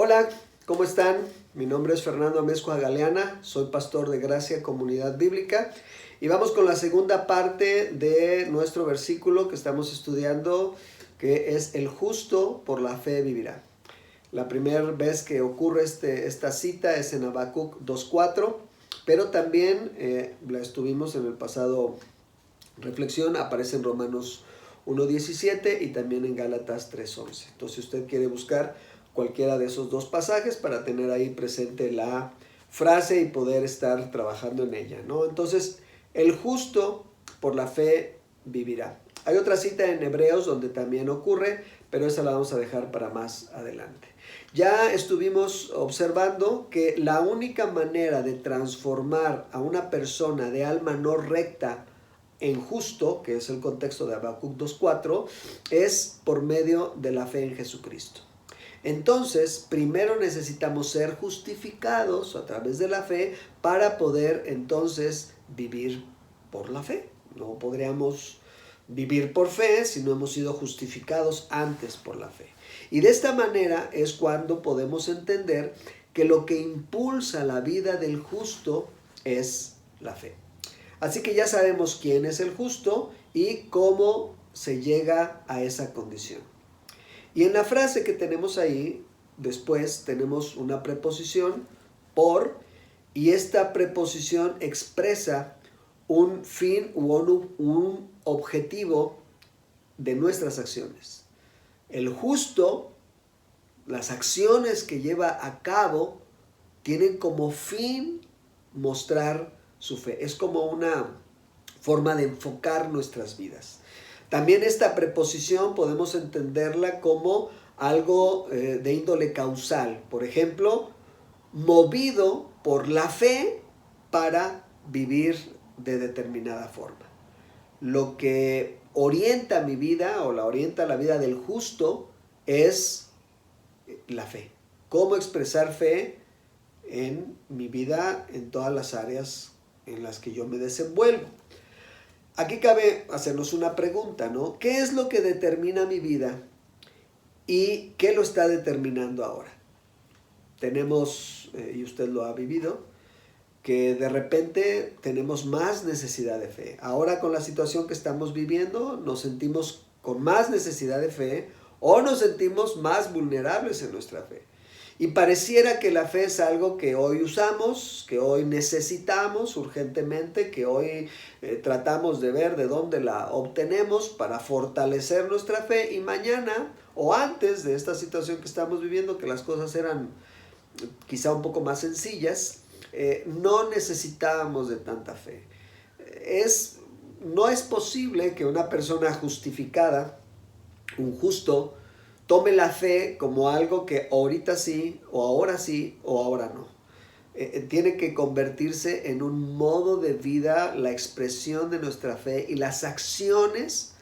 Hola, ¿cómo están? Mi nombre es Fernando Amezcua Galeana, soy pastor de Gracia Comunidad Bíblica y vamos con la segunda parte de nuestro versículo que estamos estudiando, que es el justo por la fe vivirá. La primera vez que ocurre esta cita es en Habacuc 2:4, pero también la estuvimos en el pasado reflexión, aparece en Romanos 1:17 y también en Gálatas 3:11. Entonces, si usted quiere buscar cualquiera de esos dos pasajes para tener ahí presente la frase y poder estar trabajando en ella, ¿no? Entonces, el justo por la fe vivirá. Hay otra cita en Hebreos donde también ocurre, pero esa la vamos a dejar para más adelante. Ya estuvimos observando que la única manera de transformar a una persona de alma no recta en justo, que es el contexto de Habacuc 2:4, es por medio de la fe en Jesucristo. Entonces, primero necesitamos ser justificados a través de la fe para poder entonces vivir por la fe. No podríamos vivir por fe si no hemos sido justificados antes por la fe. Y de esta manera es cuando podemos entender que lo que impulsa la vida del justo es la fe. Así que ya sabemos quién es el justo y cómo se llega a esa condición. Y en la frase que tenemos ahí, después tenemos una preposición por, y esta preposición expresa un fin u un objetivo de nuestras acciones. El justo, las acciones que lleva a cabo, tienen como fin mostrar su fe. Es como una forma de enfocar nuestras vidas. También esta preposición podemos entenderla como algo de índole causal. Por ejemplo, movido por la fe para vivir de determinada forma. Lo que orienta mi vida o la orienta la vida del justo es la fe. ¿Cómo expresar fe en mi vida en todas las áreas en las que yo me desenvuelvo? Aquí cabe hacernos una pregunta, ¿no? ¿Qué es lo que determina mi vida y qué lo está determinando ahora? Tenemos, y usted lo ha vivido, que de repente tenemos más necesidad de fe. Ahora con la situación que estamos viviendo nos sentimos con más necesidad de fe o nos sentimos más vulnerables en nuestra fe. Y pareciera que la fe es algo que hoy usamos, que hoy necesitamos urgentemente, que hoy tratamos de ver de dónde la obtenemos para fortalecer nuestra fe, y mañana o antes de esta situación que estamos viviendo, que las cosas eran quizá un poco más sencillas, no necesitábamos de tanta fe. No es posible que una persona justificada, un justo, tome la fe como algo que ahorita sí o ahora no. Tiene que convertirse en un modo de vida, la expresión de nuestra fe y las acciones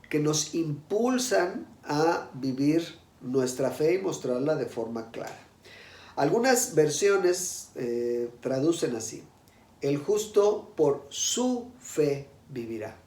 que nos impulsan a vivir nuestra fe y mostrarla de forma clara. Algunas versiones traducen así: el justo por su fe vivirá.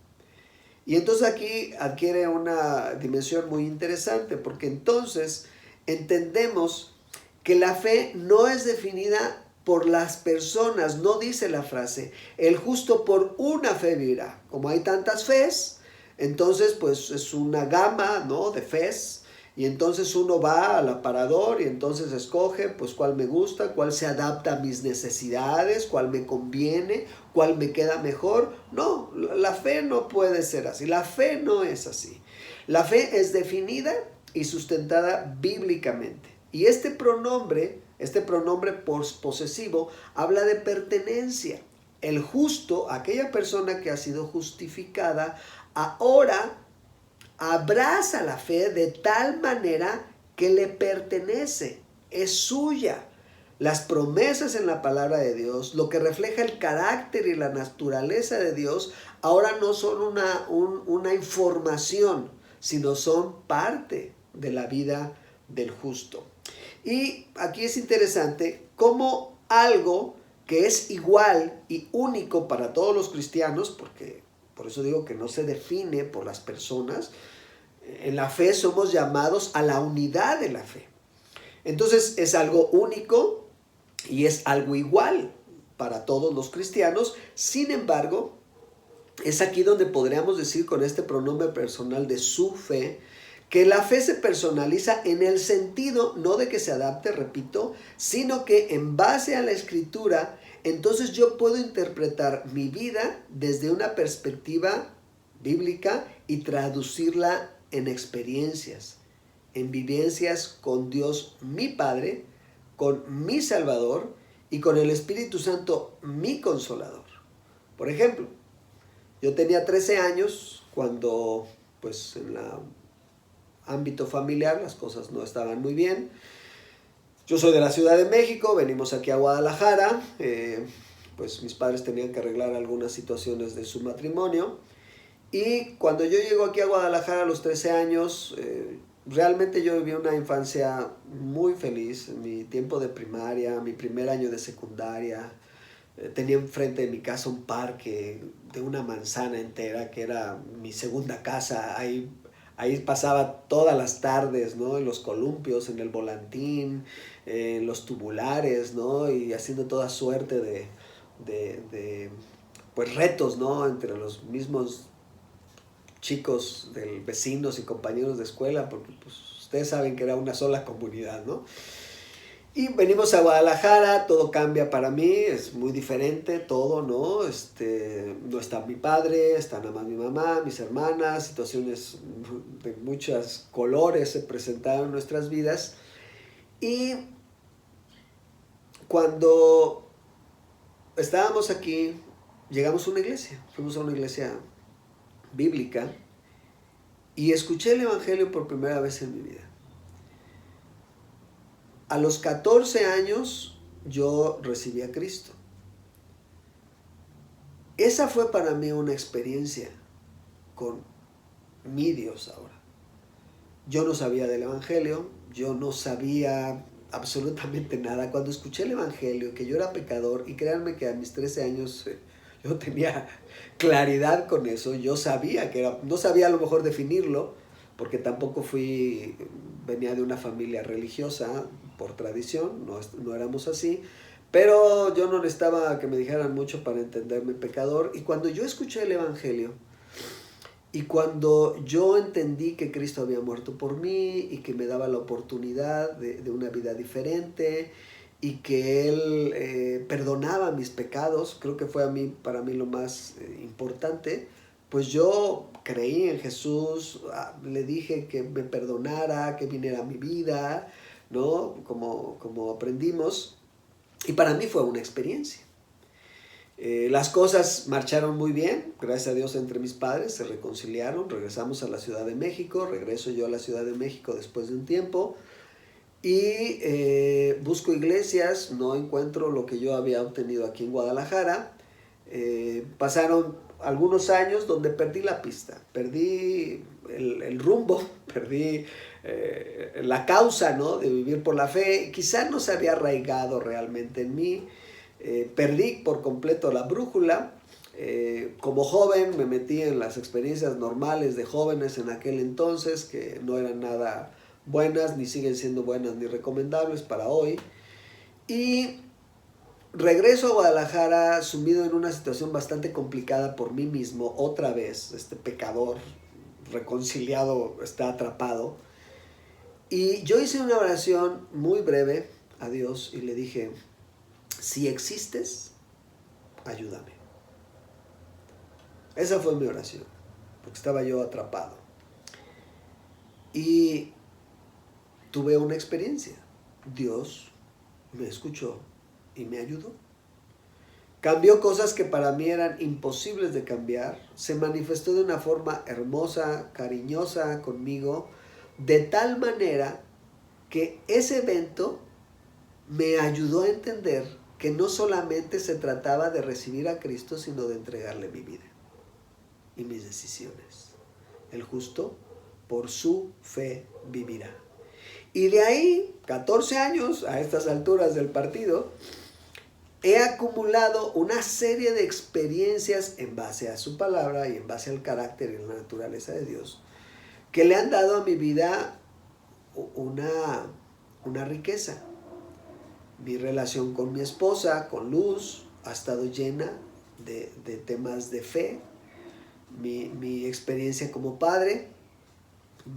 Y entonces aquí adquiere una dimensión muy interesante, porque entonces entendemos que la fe no es definida por las personas. No dice la frase, el justo por una fe vivirá. Como hay tantas fes, entonces pues es una gama, ¿no?, de fes. Y entonces uno va al aparador y entonces escoge pues cuál me gusta, cuál se adapta a mis necesidades, cuál me conviene, cuál me queda mejor. No, la fe no puede ser así. La fe no es así. La fe es definida y sustentada bíblicamente. Y este pronombre posesivo, habla de pertenencia. El justo, aquella persona que ha sido justificada, ahora abraza la fe de tal manera que le pertenece, es suya. Las promesas en la palabra de Dios, lo que refleja el carácter y la naturaleza de Dios, ahora no son una información, sino son parte de la vida del justo. Y aquí es interesante cómo algo que es igual y único para todos los cristianos, porque por eso digo que no se define por las personas. En la fe somos llamados a la unidad de la fe. Entonces es algo único y es algo igual para todos los cristianos. Sin embargo, es aquí donde podríamos decir con este pronombre personal de su fe, que la fe se personaliza en el sentido, no de que se adapte, repito, sino que en base a la Escritura, entonces yo puedo interpretar mi vida desde una perspectiva bíblica y traducirla en experiencias, en vivencias con Dios mi Padre, con mi Salvador y con el Espíritu Santo mi Consolador. Por ejemplo, yo tenía 13 años cuando, pues en el ámbito familiar las cosas no estaban muy bien. Yo soy de la Ciudad de México, venimos aquí a Guadalajara, pues mis padres tenían que arreglar algunas situaciones de su matrimonio. Y cuando yo llego aquí a Guadalajara a los 13 años, realmente yo viví una infancia muy feliz. Mi tiempo de primaria, mi primer año de secundaria, tenía enfrente de mi casa un parque de una manzana entera que era mi segunda casa. Ahí pasaba todas las tardes, ¿no? En los columpios, en el volantín, en los tubulares, ¿no? Y haciendo toda suerte de pues retos, ¿no? Entre los mismos chicos, vecinos y compañeros de escuela, porque pues, ustedes saben que era una sola comunidad, ¿no? Y venimos a Guadalajara, todo cambia para mí, es muy diferente todo, ¿no? No está mi padre, está nada más mi mamá, mis hermanas, situaciones de muchos colores se presentaron en nuestras vidas. Y cuando estábamos aquí, llegamos a una iglesia, fuimos a una iglesia bíblica y escuché el Evangelio por primera vez en mi vida. A los 14 años yo recibí a Cristo. Esa fue para mí una experiencia con mi Dios ahora. Yo no sabía del Evangelio, yo no sabía absolutamente nada. Cuando escuché el Evangelio, que yo era pecador, y créanme que a mis 13 años yo tenía claridad con eso, yo sabía que era, no sabía a lo mejor definirlo, porque tampoco venía de una familia religiosa por tradición, no éramos así, pero yo no necesitaba que me dijeran mucho para entenderme pecador. Y cuando yo escuché el Evangelio, y cuando yo entendí que Cristo había muerto por mí y que me daba la oportunidad de una vida diferente y que Él perdonaba mis pecados, creo que fue para mí lo más importante, pues yo creí en Jesús, le dije que me perdonara, que viniera a mi vida, ¿no? Como aprendimos, y para mí fue una experiencia. Las cosas marcharon muy bien, gracias a Dios, entre mis padres, se reconciliaron, regresamos a la Ciudad de México, regreso yo a la Ciudad de México después de un tiempo y busco iglesias, no encuentro lo que yo había obtenido aquí en Guadalajara. Pasaron algunos años donde perdí la pista, perdí el rumbo, perdí la causa, ¿no? De vivir por la fe, quizás no se había arraigado realmente en mí. Perdí por completo la brújula. Como joven me metí en las experiencias normales de jóvenes en aquel entonces, que no eran nada buenas, ni siguen siendo buenas ni recomendables para hoy. Y regreso a Guadalajara sumido en una situación bastante complicada por mí mismo, otra vez, este pecador reconciliado está atrapado. Y yo hice una oración muy breve a Dios y le dije: si existes, ayúdame. Esa fue mi oración, porque estaba yo atrapado. Y tuve una experiencia. Dios me escuchó y me ayudó. Cambió cosas que para mí eran imposibles de cambiar. Se manifestó de una forma hermosa, cariñosa conmigo, de tal manera que ese evento me ayudó a entender que no solamente se trataba de recibir a Cristo, sino de entregarle mi vida y mis decisiones. El justo por su fe vivirá. Y de ahí, 14 años, a estas alturas del partido, he acumulado una serie de experiencias en base a su palabra y en base al carácter y la naturaleza de Dios, que le han dado a mi vida una una riqueza. Mi relación con mi esposa, con Luz, ha estado llena de temas de fe. Mi experiencia como padre,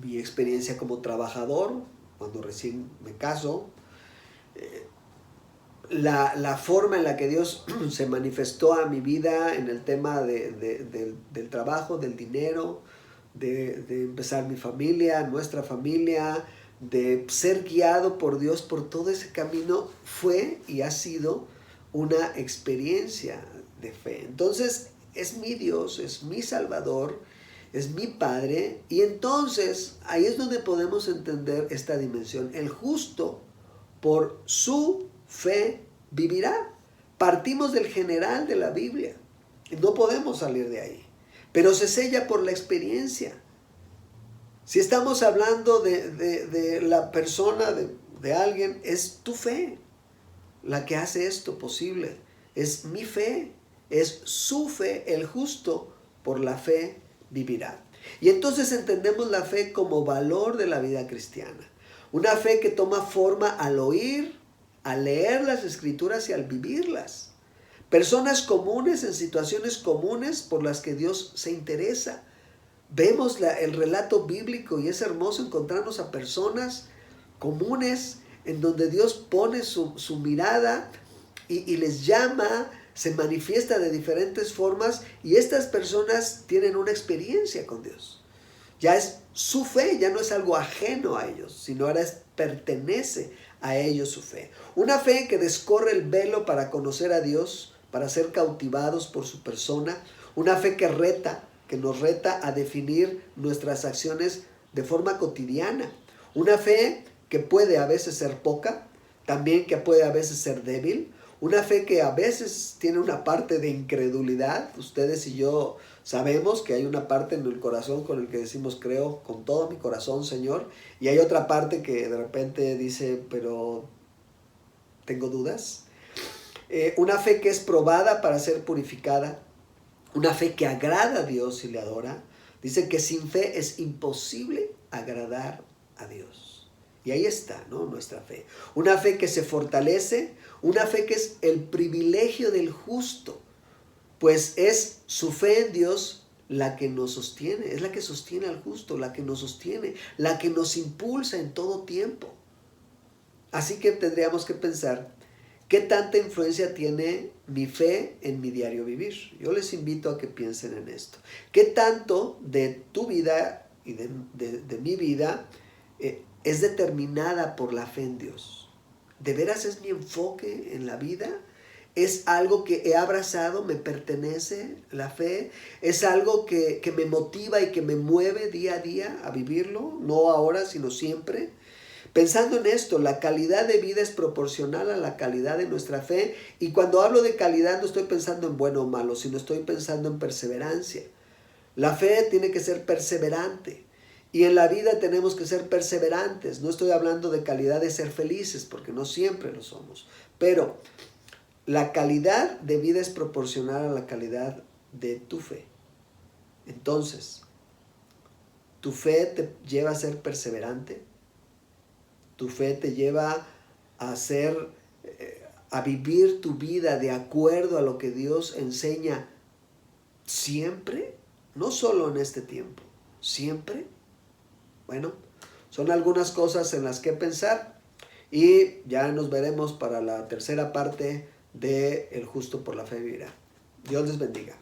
mi experiencia como trabajador, cuando recién me caso, la forma en la que Dios se manifestó a mi vida en el tema del trabajo, del dinero, de empezar mi familia, nuestra familia, de ser guiado por Dios por todo ese camino, fue y ha sido una experiencia de fe. Entonces es mi Dios, es mi Salvador, es mi Padre, y entonces ahí es donde podemos entender esta dimensión. El justo por su fe vivirá. Partimos del general de la Biblia. No podemos salir de ahí. Pero se sella por la experiencia. Si estamos hablando de la persona, de alguien, es tu fe la que hace esto posible. Es mi fe, es su fe. El justo por la fe vivirá. Y entonces entendemos la fe como valor de la vida cristiana. Una fe que toma forma al oír, al leer las Escrituras y al vivirlas. Personas comunes en situaciones comunes por las que Dios se interesa. Vemos el relato bíblico y es hermoso encontrarnos a personas comunes en donde Dios pone su mirada y les llama, se manifiesta de diferentes formas, y estas personas tienen una experiencia con Dios. Ya es su fe, ya no es algo ajeno a ellos, sino ahora pertenece a ellos su fe. Una fe que descorre el velo para conocer a Dios, para ser cautivados por su persona. Una fe que nos reta a definir nuestras acciones de forma cotidiana. Una fe que puede a veces ser poca, también que puede a veces ser débil. Una fe que a veces tiene una parte de incredulidad. Ustedes y yo sabemos que hay una parte en el corazón con el que decimos creo con todo mi corazón, Señor. Y hay otra parte que de repente dice, pero tengo dudas. Una fe que es probada para ser purificada. Una fe que agrada a Dios y le adora. Dice que sin fe es imposible agradar a Dios. Y ahí está, ¿no? Nuestra fe. Una fe que se fortalece. Una fe que es el privilegio del justo. Pues es su fe en Dios la que nos sostiene. Es la que sostiene al justo, la que nos sostiene, la que nos impulsa en todo tiempo. Así que tendríamos que pensar, ¿qué tanta influencia tiene mi fe en mi diario vivir? Yo les invito a que piensen en esto. ¿Qué tanto de tu vida y de mi vida es determinada por la fe en Dios? ¿De veras es mi enfoque en la vida? ¿Es algo que he abrazado, me pertenece la fe? ¿Es algo que me motiva y que me mueve día a día a vivirlo? No ahora, sino siempre. Pensando en esto, la calidad de vida es proporcional a la calidad de nuestra fe. Y cuando hablo de calidad no estoy pensando en bueno o malo, sino estoy pensando en perseverancia. La fe tiene que ser perseverante. Y en la vida tenemos que ser perseverantes. No estoy hablando de calidad de ser felices, porque no siempre lo somos. Pero la calidad de vida es proporcional a la calidad de tu fe. Entonces, ¿tu fe te lleva a ser perseverante? ¿Tu fe te lleva a vivir tu vida de acuerdo a lo que Dios enseña siempre? No solo en este tiempo, siempre. Bueno, son algunas cosas en las que pensar y ya nos veremos para la tercera parte de El justo por la fe vivirá. Dios les bendiga.